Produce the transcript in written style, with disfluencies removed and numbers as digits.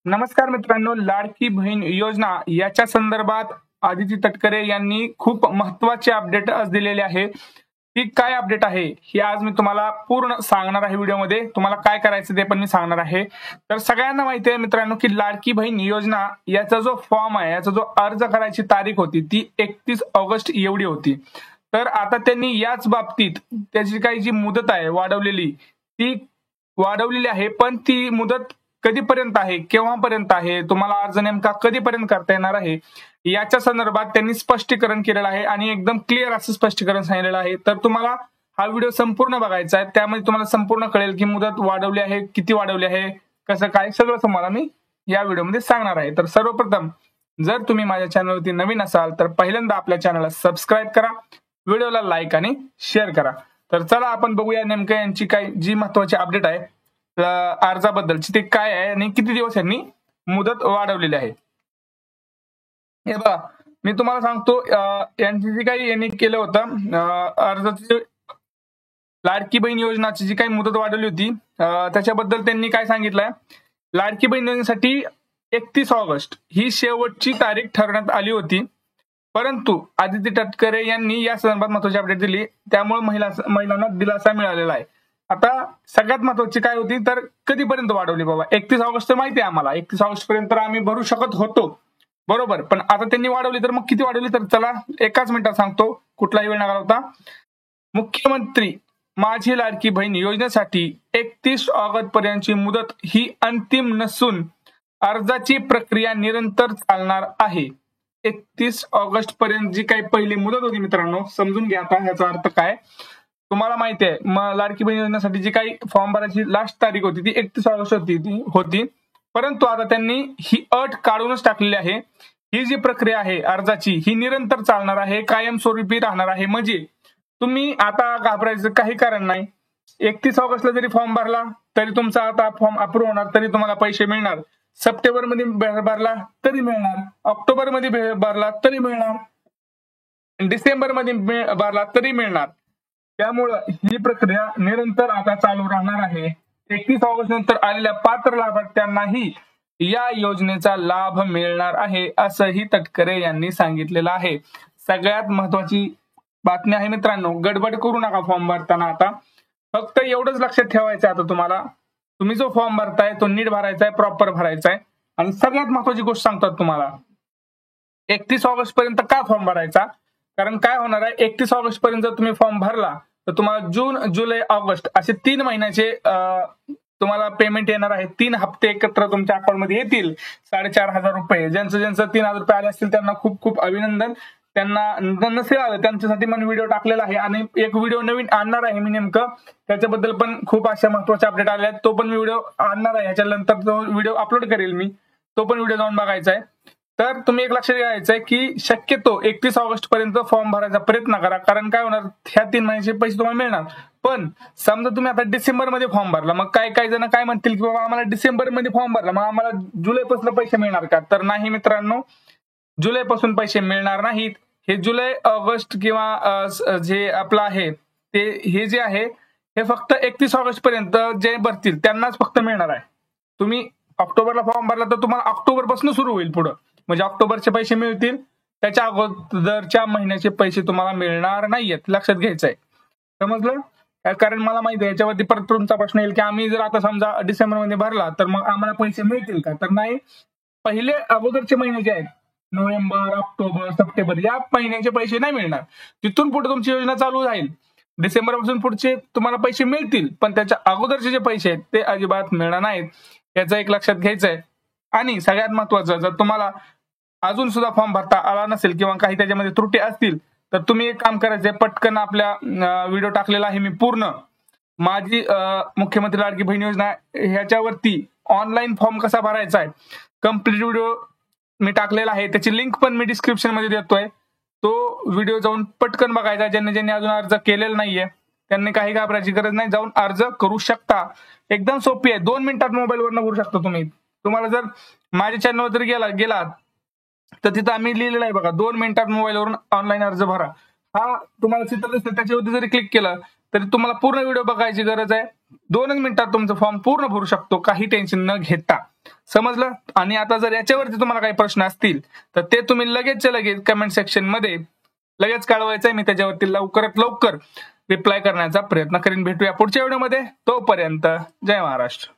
नमस्कार मित्रांनो, लाडकी बहीण योजना याच्या संदर्भात आदिती तटकरे यांनी खूप महत्त्वाचे अपडेट आज दिलेले आहे। ती काय अपडेट आहे हे आज मी तुम्हाला पूर्ण सांगणार आहे व्हिडिओमध्ये। तुम्हाला काय करायचं ते पण मी सांगणार आहे। तर सगळ्यांना माहिती आहे मित्रांनो की लाडकी बहीण योजना याचा जो फॉर्म आहे, याचा जो अर्ज करायची तारीख होती ती 31 ऑगस्ट एवढी होती। तर आता त्यांनी याच बाबतीत त्याची काही जी मुदत आहे ती वाढवलेली आहे, पण ती मुदत कधीपर्यंत आहे, केव्हापर्यंत आहे, तुम्हाला अर्ज नेमका कधीपर्यंत करता येणार आहे याच्या संदर्भात त्यांनी स्पष्टीकरण केलेलं आहे आणि एकदम क्लिअर असं स्पष्टीकरण सांगितलेलं आहे। तर तुम्हाला हा व्हिडिओ संपूर्ण बघायचा आहे, त्यामध्ये तुम्हाला संपूर्ण कळेल की मुदत वाढवली आहे, किती वाढवली आहे, कसं काय सगळं तुम्हाला मी या व्हिडिओमध्ये सांगणार आहे। तर सर्वप्रथम जर तुम्ही माझ्या चॅनलवरती नवीन असाल तर पहिल्यांदा आपल्या चॅनलला सबस्क्राईब करा, व्हिडिओला लाईक आणि शेअर करा। तर चला आपण बघूया नेमकं यांची काय जी महत्त्वाची अपडेट आहे अर्जाबद्दलची ते काय आहे आणि किती दिवस यांनी मुदत वाढवलेली आहे। हे बघा, मी तुम्हाला सांगतो यांची जी काही यांनी केलं होतं अर्जाची लाडकी बहीण योजनाची जी काही मुदत वाढवली होती त्याच्याबद्दल त्यांनी काय सांगितलंय, लाडकी बहीण योजनेसाठी 31 ऑगस्ट ही शेवटची तारीख ठरवण्यात आली होती, परंतु आदिती तटकरे यांनी या संदर्भात महत्त्वाची अपडेट दिली, त्यामुळे महिलांना दिलासा मिळालेला आहे। आता सगळ्यात महत्त्वाची काय होती तर कधीपर्यंत वाढवली बाबा, 31 ऑगस्ट तर माहिती आहे आम्हाला, 31 ऑगस्ट पर्यंत आम्ही भरू शकत होतो बरोबर, पण आता त्यांनी वाढवली तर मग किती वाढवली तर चला एकाच मिनिटात सांगतो, कुठलाही वेळ नका होता। मुख्यमंत्री माझी लाडकी बहीण योजनेसाठी 31 ऑगस्ट पर्यंतची मुदत ही अंतिम नसून अर्जाची प्रक्रिया निरंतर चालणार आहे। 31 ऑगस्ट पर्यंत जी काही पहिली मुदत होती मित्रांनो, समजून घ्या आता ह्याचा अर्थ काय। तुम्हाला माहिती आहे लाडकी बहीण योजनेसाठी जी काही फॉर्म भरायची लास्ट तारीख होती ती 31 ऑगस्ट होती, परंतु आता त्यांनी ही अट काढूनच टाकलेली आहे। ही जी प्रक्रिया आहे अर्जाची ही निरंतर चालणार आहे, कायमस्वरूपी राहणार आहे। म्हणजे तुम्ही आता घाबरायचं काही कारण नाही। 31 ऑगस्टला जरी फॉर्म भरला तरी तुमचा आता फॉर्म अप्रूव्ह होणार, तरी तुम्हाला पैसे मिळणार। सप्टेंबर मध्ये भरला तरी मिळणार, ऑक्टोबर मध्ये भरला तरी मिळणार, डिसेंबर मध्ये भरला तरी मिळणार। त्यामुळे ही प्रक्रिया निरंतर आता चालू राहणार आहे। 31 ऑगस्ट नंतर आलेल्या पात्र लाभार्थ्यांनाही या योजनेचा लाभ मिळणार आहे, असंही तटकरे यांनी सांगितलेलं आहे। सगळ्यात महत्वाची बातमी आहे मित्रांनो, गडबड करू नका फॉर्म भरताना। आता फक्त एवढंच लक्षात ठेवायचं आता तुम्ही जो फॉर्म भरताय तो नीट भरायचा आहे, प्रॉपर भरायचा आहे। आणि सगळ्यात महत्वाची गोष्ट सांगतात तुम्हाला, 31 ऑगस्ट पर्यंत का फॉर्म भरायचा, कारण काय होणार आहे 31 ऑगस्ट पर्यंत जर तुम्ही फॉर्म भरला तर तुम्हाला जून, जुलै, ऑगस्ट असे 3 महिन्याचे तुम्हाला पेमेंट येणार आहे। 3 हप्ते एकत्र तुमच्या अकाउंटमध्ये येतील, 4,500 रुपये। ज्यांचं 3,000 रुपये आले असतील त्यांना खूप खूप अभिनंदन, त्यांना नसेल आलं त्यांच्यासाठी पण व्हिडिओ टाकलेला आहे आणि एक व्हिडिओ नवीन आणणार आहे मी नेमकं, त्याच्याबद्दल पण खूप अशा महत्त्वाचे अपडेट आले आहेत, तो पण व्हिडिओ आणणार आहे। ह्याच्यानंतर तो व्हिडिओ अपलोड करेल मी, तो पण व्हिडिओ जाऊन बघायचा आहे। तर तुम्ही एक लक्षात घ्यायचं आहे की शक्यतो 31 ऑगस्ट पर्यंत फॉर्म भरायचा प्रयत्न करा, कारण काय होणार ह्या 3 महिन्याचे पैसे तुम्हाला मिळणार। पण समजा तुम्ही आता डिसेंबर मध्ये फॉर्म भरला, मग काही जण काय म्हणतील की बाबा आम्हाला डिसेंबर मध्ये फॉर्म भरला मग आम्हाला जुलैपासून पैसे मिळणार का, तर नाही मित्रांनो, जुलैपासून पैसे मिळणार नाहीत। हे जुलै, ऑगस्ट किंवा जे आपलं आहे ते हे जे आहे हे फक्त 31 ऑगस्ट पर्यंत जे भरतील त्यांनाच फक्त मिळणार आहे। तुम्ही ऑक्टोबरला फॉर्म भरला तर तुम्हाला ऑक्टोबर पासून सुरू होईल पुढे, म्हणजे ऑक्टोबरचे पैसे मिळतील, त्याच्या अगोदरच्या महिन्याचे पैसे तुम्हाला मिळणार नाहीयेत, लक्षात घ्यायचं आहे। समजलं? कारण मला माहिती आहे याच्यावरती परत तुमचा प्रश्न येईल की आम्ही जर आता समजा डिसेंबर मध्ये भरला तर मग आम्हाला पैसे मिळतील का, तर नाही, पहिले अगोदरचे महिने जे आहेत नोव्हेंबर, ऑक्टोबर, सप्टेंबर या महिन्याचे पैसे नाही मिळणार। तिथून पुढे तुमची योजना चालू राहील, डिसेंबर पासून पुढचे तुम्हाला पैसे मिळतील, पण त्याच्या अगोदरचे जे पैसे आहेत ते अजिबात मिळणार नाहीत, याचं एक लक्षात घ्यायचं आहे। आणि सगळ्यात महत्वाचं, जर तुम्हाला अजून सुद्धा फॉर्म भरता आला नसेल किंवा काही त्याच्यामध्ये त्रुटी असतील तर तुम्ही एक काम करायचंय, पटकन आपल्या व्हिडिओ टाकलेला आहे मी पूर्ण माझी मुख्यमंत्री लाडकी बहीण योजना ह्याच्यावरती ऑनलाईन फॉर्म कसा भरायचा आहे कम्प्लीट व्हिडिओ मी टाकलेला आहे, त्याची लिंक पण मी डिस्क्रिप्शन मध्ये देतोय, तो व्हिडिओ जाऊन पटकन बघायचा। ज्यांनी अजून अर्ज केलेला नाहीये त्यांनी काही घाबरायची गरज नाही, जाऊन अर्ज करू शकता। एकदम सोपी आहे, 2 मिनिटात मोबाईलवरनं भरू शकता तुम्ही। तुम्हाला जर माझ्या चॅनलवर जर गेलात तर तिथं आम्ही लिहिलेलं आहे बघा, 2 मिनिटात मोबाईलवरून ऑनलाईन अर्ज भरा, हा तुम्हाला चित्र दिसतं, त्याच्यावरती जरी क्लिक केलं तरी तुम्हाला पूर्ण व्हिडिओ बघायची गरज आहे। 2 मिनिटात तुमचं फॉर्म पूर्ण भरू शकतो, काही टेन्शन न घेता। समजलं? आणि आता जर याच्यावरती तुम्हाला काही प्रश्न असतील तर ते तुम्ही लगेच कमेंट सेक्शन मध्ये लगेच कळवायचंय. मी त्याच्यावरती लवकरात लवकर रिप्लाय करण्याचा प्रयत्न करीन. भेटूया पुढच्या व्हिडिओमध्ये. तोपर्यंत जय महाराष्ट्र.